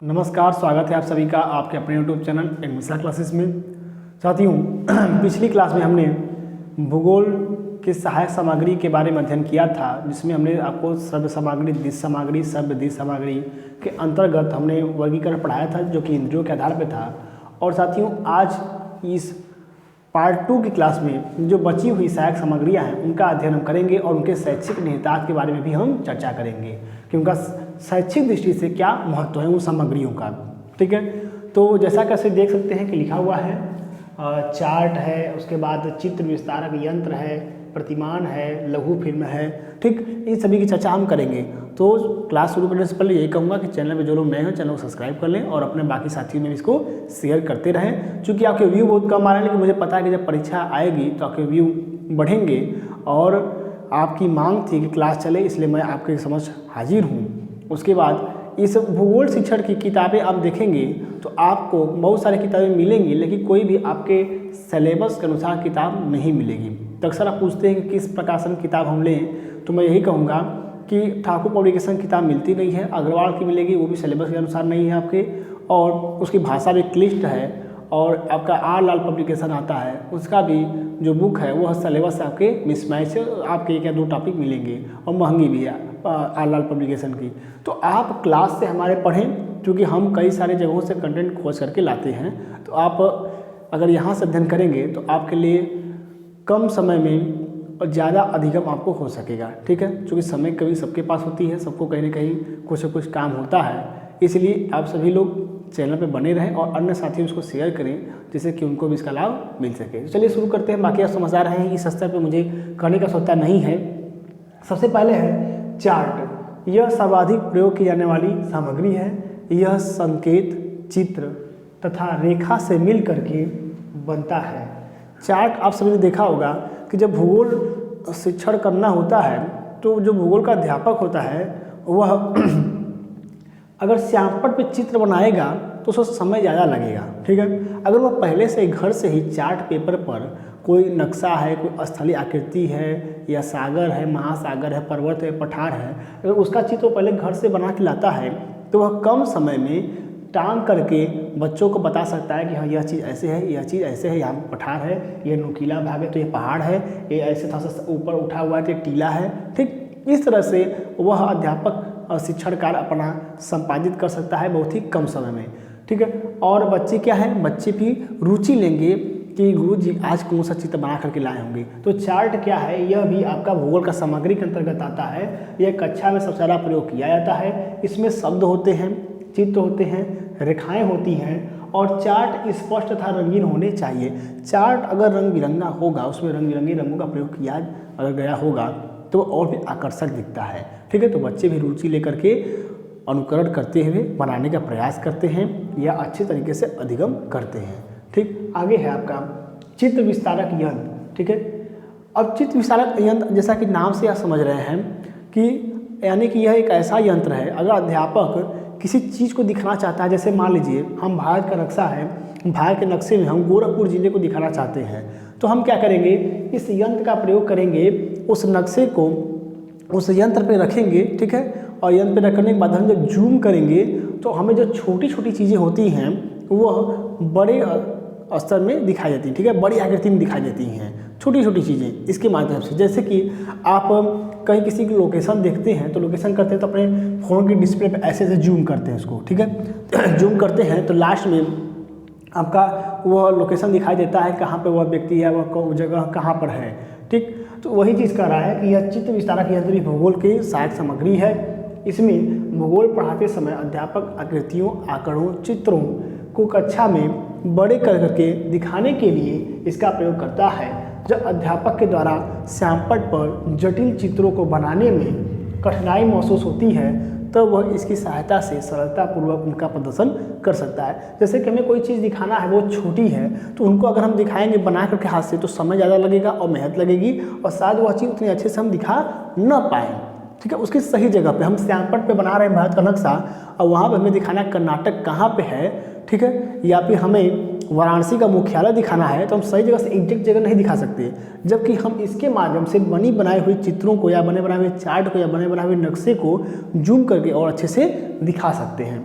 नमस्कार, स्वागत है आप सभी का आपके अपने YouTube चैनल एडमिशन क्लासेस में। साथियों, पिछली क्लास में हमने भूगोल की सहायक सामग्री के बारे में अध्ययन किया था, जिसमें हमने आपको सर्व सामग्री, दिश सामग्री, सर्व दिश सामग्री के अंतर्गत हमने वर्गीकरण पढ़ाया था, जो कि इंद्रियों के आधार पर था। और साथियों, आज इस पार्ट 2 की क्लास में जो बची हुई सहायक सामग्रियाँ हैं उनका अध्ययन हम करेंगे और उनके शैक्षिक निहितार्थ के बारे में भी हम चर्चा करेंगे कि उनका शैक्षिक दृष्टि से क्या महत्व है उन सामग्रियों का। ठीक है, तो जैसा कि आप देख सकते हैं कि लिखा हुआ है, चार्ट है, उसके बाद चित्र विस्तारक यंत्र है, प्रतिमान है, लघु फिल्म है। ठीक, इन सभी की चर्चा हम करेंगे। तो क्लास शुरू करने से पहले यही कहूँगा कि चैनल में जो लोग नए हैं चैनल को सब्सक्राइब कर लें और अपने बाकी साथियों में इसको शेयर करते रहें। क्योंकि आपके व्यू बहुत कम आ रहे हैं, लेकिन मुझे पता है कि जब परीक्षा आएगी तो आपके व्यू बढ़ेंगे और आपकी मांग थी कि क्लास चले, इसलिए मैं आपके समझ हाजिर हूँ। उसके बाद इस भूगोल शिक्षण की किताबें आप देखेंगे तो आपको बहुत सारी किताबें मिलेंगी, लेकिन कोई भी आपके सिलेबस के अनुसार किताब नहीं मिलेगी। तो अक्सर आप पूछते हैं कि किस प्रकाशन की किताब हम लें, तो मैं यही कहूँगा कि ठाकुर पब्लिकेशन किताब मिलती नहीं है, अग्रवाल की मिलेगी, वो भी सिलेबस के अनुसार नहीं है आपके, और उसकी भाषा भी क्लिष्ट है। और आपका आर लाल पब्लिकेशन आता है, उसका भी जो बुक है वो सिलेबस से आपके मिसमैच है, आपके एक या दो टॉपिक मिलेंगे और महंगी भी है आर लाल पब्लिकेशन की। तो आप क्लास से हमारे पढ़ें, क्योंकि हम कई सारे जगहों से कंटेंट खोज करके लाते हैं। तो आप अगर यहाँ से अध्ययन करेंगे तो आपके लिए कम समय में और ज़्यादा अधिगम आपको हो सकेगा। ठीक है, क्योंकि समय कभी सबके पास होती है, सबको कहीं ना कहीं कुछ न कुछ काम होता है, इसलिए आप सभी लोग चैनल पे बने रहें और अन्य साथियों को शेयर करें, जिससे कि उनको भी इसका लाभ मिल सके। तो चलिए शुरू करते हैं। बाकी आप समझ आ रहे हैं, इस स्तर पे मुझे करने का सोचता नहीं है। सबसे पहले है चार्ट। यह सर्वाधिक प्रयोग की जाने वाली सामग्री है। यह संकेत, चित्र तथा रेखा से मिल करके बनता है। चार्ट आप सभी ने देखा होगा कि जब भूगोल शिक्षण करना होता है तो जो भूगोल का अध्यापक होता है वह अगर श्यामपट्ट पे चित्र बनाएगा तो उसको समय ज़्यादा लगेगा। ठीक है, अगर वह पहले से घर से ही चार्ट पेपर पर कोई नक्शा है, कोई स्थलीय आकृति है या सागर है, महासागर है, पर्वत है, पठार है, अगर उसका चित्र पहले घर से बना के लाता है तो वह कम समय में टांग करके बच्चों को बता सकता है कि हाँ यह चीज़ ऐसे है, यह चीज़ ऐसे है, यहाँ पठार है, ये नुकीला भाग है तो ये पहाड़ है, ये ऐसे था ऊपर उठा हुआ है तो ये टीला है। ठीक, इस तरह से वह अध्यापक और शिक्षण कार्य अपना संपादित कर सकता है बहुत ही कम समय में। ठीक है, और बच्चे क्या है, बच्चे भी रुचि लेंगे कि गुरुजी आज कौन सा चित्र बना करके लाए होंगे। तो चार्ट क्या है, यह भी आपका भूगोल का सामग्री के अंतर्गत आता है। यह कक्षा में सबसे ज़्यादा प्रयोग किया जाता है। इसमें शब्द होते हैं, चित्र होते हैं, रेखाएं होती हैं और चार्ट स्पष्ट तथा रंगीन होने चाहिए। चार्ट अगर रंग बिरंगा होगा, उसमें रंग बिरंगे रंगों का प्रयोग किया अगर गया होगा तो और भी आकर्षक दिखता है। ठीक है, तो बच्चे भी रुचि लेकर के अनुकरण करते हुए बनाने का प्रयास करते हैं या अच्छे तरीके से अधिगम करते हैं। ठीक, आगे है आपका चित्र विस्तारक यंत्र। ठीक है, अब चित्र विस्तारक यंत्र जैसा कि नाम से आप समझ रहे हैं कि यानी कि यह एक ऐसा यंत्र है, अगर अध्यापक किसी चीज़ को दिखाना चाहता है, जैसे मान लीजिए हम भारत का नक्शा है, भारत के नक्शे में हम गोरखपुर जिले को दिखाना चाहते हैं, तो हम क्या करेंगे, इस यंत्र का प्रयोग करेंगे, उस नक्शे को उस यंत्र पे रखेंगे। ठीक है, और यंत्र पे रखने के बाद हम जब जूम करेंगे तो हमें जो छोटी छोटी चीज़ें होती हैं वह बड़े स्तर में दिखाई देती हैं। ठीक है, बड़ी आकृति में दिखाई देती हैं छोटी छोटी चीज़ें इसके माध्यम से। जैसे कि आप कहीं किसी की लोकेशन देखते हैं तो लोकेशन करते हैं तो अपने फ़ोन की डिस्प्ले पे ऐसे ऐसे जूम करते हैं उसको। ठीक है, जूम करते हैं तो लास्ट में आपका वह लोकेशन दिखाई देता है, कहाँ पे वह व्यक्ति है, वह जगह कहाँ पर है। ठीक, तो वही चीज़ कर रहा है कि यह चित्र विस्तारक यंत्र भी भूगोल की सहायक सामग्री है। इसमें भूगोल पढ़ाते समय अध्यापक आकृतियों, आंकड़ों, चित्रों को कक्षा में बड़े करके दिखाने के लिए इसका प्रयोग करता है। जब अध्यापक के द्वारा श्यामपट्ट पर जटिल चित्रों को बनाने में कठिनाई महसूस होती है तो वह इसकी सहायता से सरलतापूर्वक उनका प्रदर्शन कर सकता है। जैसे कि हमें कोई चीज़ दिखाना है, वो छोटी है, तो उनको अगर हम दिखाएंगे बना करके हाथ से तो समय ज़्यादा लगेगा और मेहनत लगेगी और शायद वह चीज़ उतनी अच्छे से हम दिखा न पाएँ। ठीक है, उसकी सही जगह पे हम श्यामपट्ट पे बना रहे हैं भारत का नक्शा और वहाँ पे हमें दिखाना कर्नाटक कहाँ पे है। ठीक है, या फिर हमें वाराणसी का मुख्यालय दिखाना है तो हम सही जगह से एग्जैक्ट जगह नहीं दिखा सकते, जबकि हम इसके माध्यम से बनी बनाई हुई चित्रों को या बने बनाए हुए चार्ट को या बने बनाए हुए नक्शे को जूम करके और अच्छे से दिखा सकते हैं।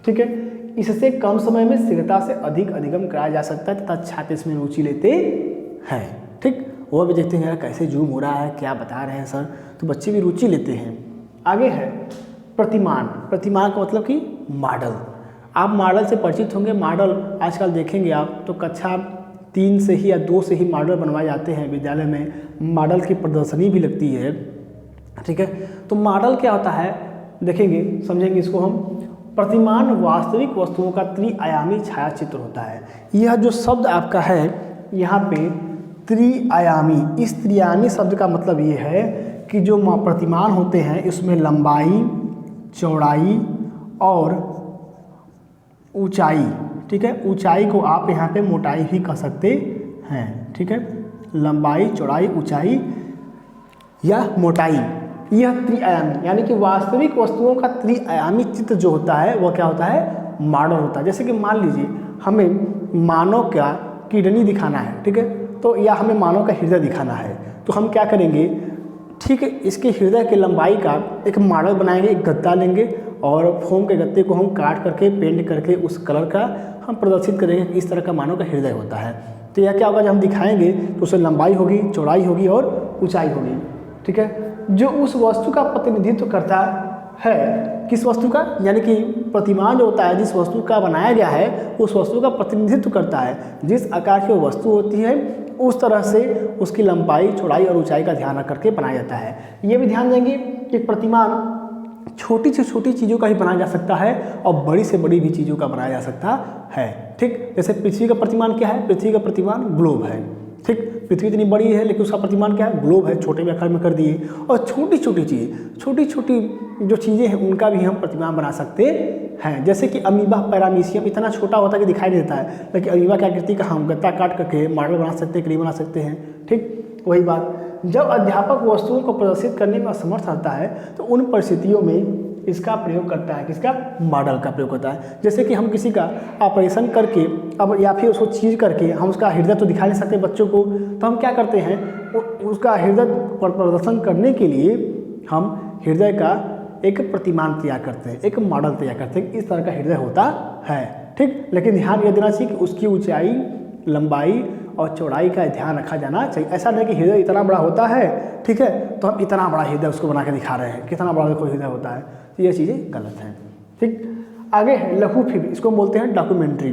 ठीक है। इससे कम समय में शीघ्रता से अधिक अधिगम कराया जा सकता है तथा छात्र इसमें रुचि लेते हैं। ठीक, वो भी देखते हैं कैसे जूम हो रहा है, क्या बता रहे हैं सर, तो बच्चे भी रुचि लेते हैं। आगे है प्रतिमान। प्रतिमान का मतलब कि मॉडल। आप मॉडल से परिचित होंगे। मॉडल आजकल देखेंगे आप तो कक्षा 3 से ही या 2 से ही मॉडल बनवाए जाते हैं। विद्यालय में मॉडल की प्रदर्शनी भी लगती है। ठीक है, तो मॉडल क्या होता है देखेंगे, समझेंगे इसको हम। प्रतिमान वास्तविक वस्तुओं का त्रिआयामी छायाचित्र होता है। यह जो शब्द आपका है यहाँ पे त्रिआयामी, इस त्रिआयामी शब्द का मतलब ये है कि जो प्रतिमान होते हैं इसमें लंबाई, चौड़ाई और ऊंचाई, ठीक है, ऊंचाई को आप यहाँ पे मोटाई भी कह सकते हैं। ठीक है, लंबाई, चौड़ाई, ऊंचाई या मोटाई, यह त्रिआयामी यानी कि वास्तविक वस्तुओं का त्रिआयामी चित्र जो होता है वह क्या होता है, मॉडल होता है। जैसे कि मान लीजिए हमें मानव का किडनी दिखाना है, ठीक है, तो या हमें मानव का हृदय दिखाना है, तो हम क्या करेंगे, ठीक है, इसके हृदय की लंबाई का एक मॉडल बनाएंगे, एक गद्दा लेंगे और फोम के गत्ते को हम काट करके पेंट करके उस कलर का हम प्रदर्शित करेंगे कि इस तरह का मानव का हृदय होता है। तो यह क्या होगा, जब हम दिखाएंगे तो उसमें लंबाई होगी, चौड़ाई होगी और ऊंचाई होगी। ठीक है, जो उस वस्तु का प्रतिनिधित्व करता है, किस वस्तु का, यानी कि प्रतिमान जो होता है जिस वस्तु का बनाया गया है उस वस्तु का प्रतिनिधित्व करता है। जिस आकार की वो वस्तु होती है उस तरह से उसकी लंबाई, चौड़ाई और ऊंचाई का ध्यान रख करके बनाया जाता है। ये भी ध्यान देंगे कि प्रतिमान छोटी से छोटी चीज़ों का ही बनाया जा सकता है और बड़ी से बड़ी भी चीज़ों का बनाया जा सकता है। ठीक, जैसे पृथ्वी का प्रतिमान क्या है, पृथ्वी का प्रतिमान ग्लोब है। ठीक, पृथ्वी इतनी बड़ी है लेकिन उसका प्रतिमान क्या है, ग्लोब है, छोटे में आकार में कर दिए। और छोटी छोटी चीज़, छोटी छोटी जो चीज़ें हैं उनका भी हम प्रतिमान बना सकते हैं। जैसे कि अमीबा पैरामीशियम इतना छोटा होता है कि दिखाई नहीं देता है, लेकिन अमीबा की आकृति का हम गत्ता काट करके मॉडल बना सकते हैं, क्री बना सकते हैं। ठीक, वही बात, जब अध्यापक वस्तुओं को प्रदर्शित करने में असमर्थ रहता है तो उन परिस्थितियों में इसका प्रयोग करता है, किसका, मॉडल का प्रयोग होता है। जैसे कि हम किसी का ऑपरेशन करके अब या फिर उसको चीज करके हम उसका हृदय तो दिखा नहीं सकते बच्चों को, तो हम क्या करते हैं, उसका हृदय प्रदर्शन करने के लिए हम हृदय का एक प्रतिमान तैयार करते हैं, एक मॉडल तैयार करते हैं, इस तरह का हृदय होता है। ठीक, लेकिन ध्यान यह देना चाहिए कि उसकी ऊंचाई, लंबाई और चौड़ाई का ध्यान रखा जाना चाहिए। ऐसा नहीं कि हृदय इतना बड़ा होता है, ठीक है, तो हम इतना बड़ा हृदय उसको बना के दिखा रहे हैं, कितना बड़ा देखो हृदय होता है, तो ये चीज़ें गलत हैं। ठीक, आगे है लघु फिल्म, इसको बोलते हैं डॉक्यूमेंट्री।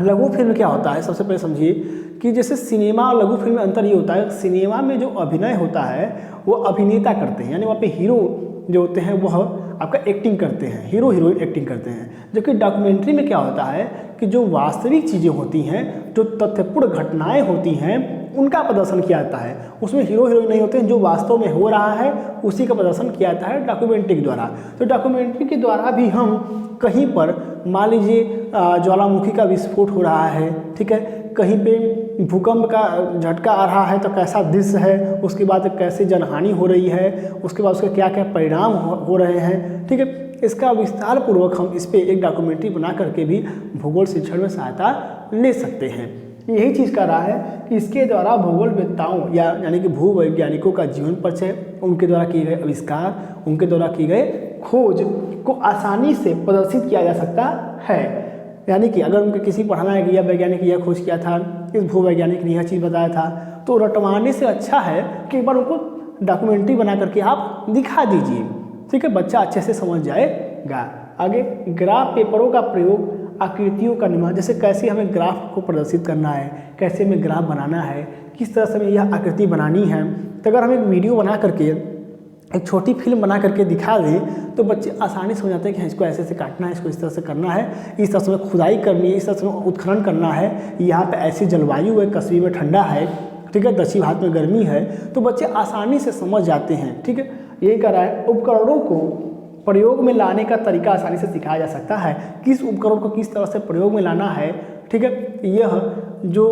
लघु फिल्म क्या होता है, सबसे पहले समझिए कि जैसे सिनेमा और लघु फिल्म में अंतर ये होता है, सिनेमा में जो अभिनय होता है वो अभिनेता करते हैं, यानी वहाँ पे हीरो जो होते हैं वह आपका एक्टिंग करते हैं, हीरो हीरोइन एक्टिंग करते हैं। जबकि डॉक्यूमेंट्री में क्या होता है कि जो वास्तविक चीज़ें होती हैं, जो तथ्यपूर्ण घटनाएं होती हैं उनका प्रदर्शन किया जाता है। उसमें हीरो हीरोइन नहीं होते हैं, जो वास्तव में हो रहा है उसी का प्रदर्शन किया जाता है डॉक्यूमेंट्री के द्वारा। तो डॉक्यूमेंट्री के द्वारा भी हम कहीं पर मान लीजिए ज्वालामुखी का विस्फोट हो रहा है, ठीक है, कहीं पे भूकंप का झटका आ रहा है तो कैसा दृश्य है, उसके बाद कैसे जनहानि हो रही है, उसके बाद उसके क्या क्या परिणाम हो रहे हैं, ठीक है, इसका विस्तार पूर्वक हम इस पे एक डॉक्यूमेंट्री बना करके भी भूगोल शिक्षण में सहायता ले सकते हैं। यही चीज़ कर रहा है कि इसके द्वारा भूगोलवेत्ताओं यानी कि भूवैज्ञानिकों का जीवन परिचय, उनके द्वारा किए गए आविष्कार, उनके द्वारा किए गए खोज को आसानी से प्रदर्शित किया जा सकता है। यानी कि अगर उनको किसी पढ़ाना है कि यह वैज्ञानिक यह खोज किया था, इस भूवैज्ञानिक ने यह चीज़ बताया था, तो रटवाने से अच्छा है कि एक बार उनको डॉक्यूमेंट्री बना करके आप दिखा दीजिए। ठीक है, बच्चा अच्छे से समझ जाएगा। आगे ग्राफ पेपरों का प्रयोग, आकृतियों का निर्माण, जैसे कैसे हमें ग्राफ को प्रदर्शित करना है, कैसे हमें ग्राफ बनाना है, किस तरह से हमें यह आकृति बनानी है। तो अगर हम एक वीडियो बना करके, एक छोटी फिल्म बना करके दिखा दें तो बच्चे आसानी से हो जाते हैं कि इसको ऐसे से काटना है, इसको इस तरह से करना है, इस तरह से खुदाई करनी है, इस तरह से उत्खनन करना है, यहाँ पे ऐसी जलवायु है, कश्मीर में ठंडा है, ठीक है, दक्षिण भारत में गर्मी है, तो बच्चे आसानी से समझ जाते हैं। ठीक है, यही कर रहा है। उपकरणों को प्रयोग में लाने का तरीका आसानी से सिखाया जा सकता है, किस उपकरण को किस तरह से प्रयोग में लाना है। ठीक है, यह जो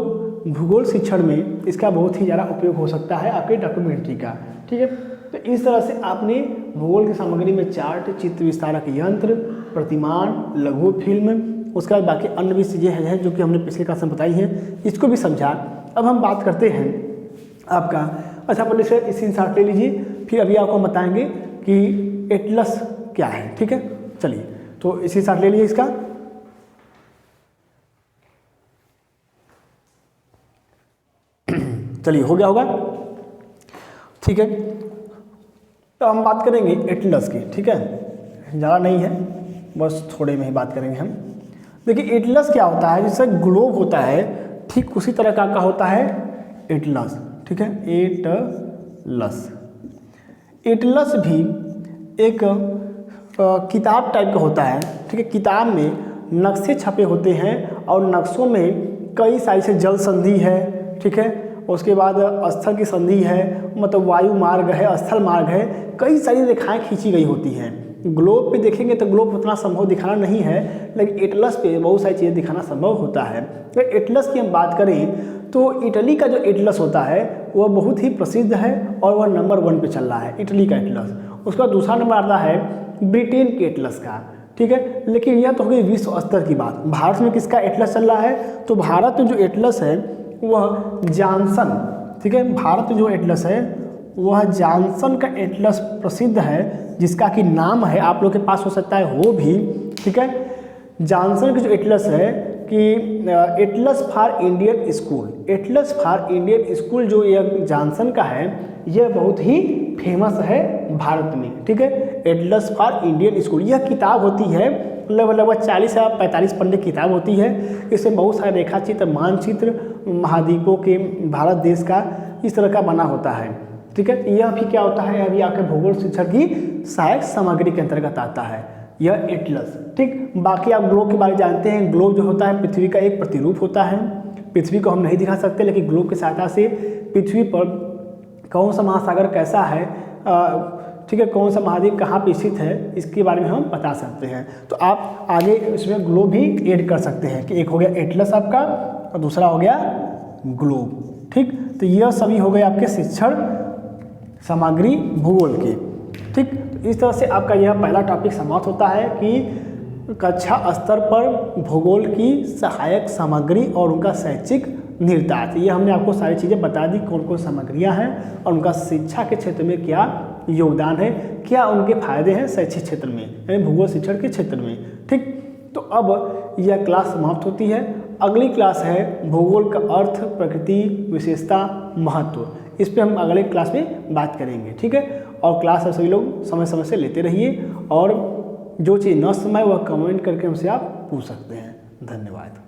भूगोल शिक्षण में इसका बहुत ही ज़्यादा उपयोग हो सकता है आपके डॉक्यूमेंट्री का। ठीक है, तो इस तरह से आपने भूगोल की सामग्री में चार्ट, चित्र विस्तारक यंत्र, प्रतिमान, लघु फिल्म, उसके बाद बाकी अन्य भी चीज़ें हैं जो कि हमने पिछले क्लास में बताई हैं, इसको भी समझा। अब हम बात करते हैं आपका, अच्छा पहले से स्क्रीनशॉट ले लीजिए, फिर अभी आपको बताएंगे कि एटलस क्या है। ठीक है, चलिए तो इसी साथ ले लीजिए इसका। चलिए हो गया होगा, ठीक है। तो हम बात करेंगे एटलस की, ठीक है, ज़्यादा नहीं है, बस थोड़े में ही बात करेंगे हम। देखिए एटलस क्या होता है, जैसे ग्लोब होता है ठीक उसी तरह का होता है एटलस, ठीक है। एटलस, एटलस भी एक किताब टाइप का होता है, ठीक है। किताब में नक्शे छपे होते हैं और नक्शों में कई सारी से जल संधि है, ठीक है, उसके बाद स्थल की संधि है, मतलब वायु मार्ग है, स्थल मार्ग है, कई सारी रेखाएं खींची गई होती हैं। ग्लोब पे देखेंगे तो ग्लोब उतना संभव दिखाना नहीं है, लेकिन एटलस पे बहुत सारी चीज़ें दिखाना संभव होता है। अगर एटलस की हम बात करें तो इटली का जो एटलस होता है वह बहुत ही प्रसिद्ध है और वह नंबर 1 पे चल रहा है, इटली का एटलस। उसका दूसरा नंबर आता है ब्रिटेन के एटलस का, ठीक है। लेकिन यह तो हो गई विश्व स्तर की बात। भारत में किसका एटलस चल रहा है, तो भारत में जो एटलस है वह जॉनसन, ठीक है, भारत में जो एटलस है वह जॉनसन का एटलस प्रसिद्ध है, जिसका कि नाम है, आप लोग के पास हो सकता है हो भी, ठीक है। जॉनसन की जो एटलस है कि Atlas for Indian school, Atlas for Indian school जो यह जॉनसन का है यह बहुत ही फेमस है भारत में, ठीक है। एटलस फॉर इंडियन स्कूल यह किताब होती है, लगभग 40 या 45 पन्ने की किताब होती है। इसमें बहुत सारे रेखा चित्र, मानचित्र महाद्वीपों के, भारत देश का इस तरह का बना होता है, ठीक है। यह भी क्या होता है, अभी आपके भूगोल शिक्षण की सहायक सामग्री के अंतर्गत आता है यह एटलस, ठीक। बाकी आप ग्लोब के बारे में जानते हैं, ग्लोब जो होता है पृथ्वी का एक प्रतिरूप होता है। पृथ्वी को हम नहीं दिखा सकते, लेकिन ग्लोब की सहायता से पृथ्वी पर कौन सा महासागर कैसा है, ठीक है, कौन सा महाद्वीप कहाँ पे स्थित है, इसके बारे में हम बता सकते हैं। तो आप आगे इसमें ग्लोब भी ऐड कर सकते हैं कि एक हो गया एटलस आपका और दूसरा हो गया ग्लोब, ठीक। तो यह सभी हो गए आपके शिक्षण सामग्री भूगोल के, ठीक। इस तरह से आपका यह पहला टॉपिक समाप्त होता है कि कक्षा स्तर पर भूगोल की सहायक सामग्री और उनका शैक्षिक निहितार्थ। ये हमने आपको सारी चीज़ें बता दी, कौन कौन सामग्रियाँ हैं और उनका शिक्षा के क्षेत्र में क्या योगदान है, क्या उनके फायदे हैं शैक्षिक क्षेत्र में, यानी भूगोल शिक्षण के क्षेत्र में, ठीक। तो अब यह क्लास समाप्त होती है। अगली क्लास है भूगोल का अर्थ, प्रकृति, विशेषता, महत्व। इस पे हम अगले क्लास में बात करेंगे, ठीक है। और क्लास सभी लोग समय समय से लेते रहिए और जो चीज़ न समझ वह कमेंट करके हमसे आप पूछ सकते हैं। धन्यवाद।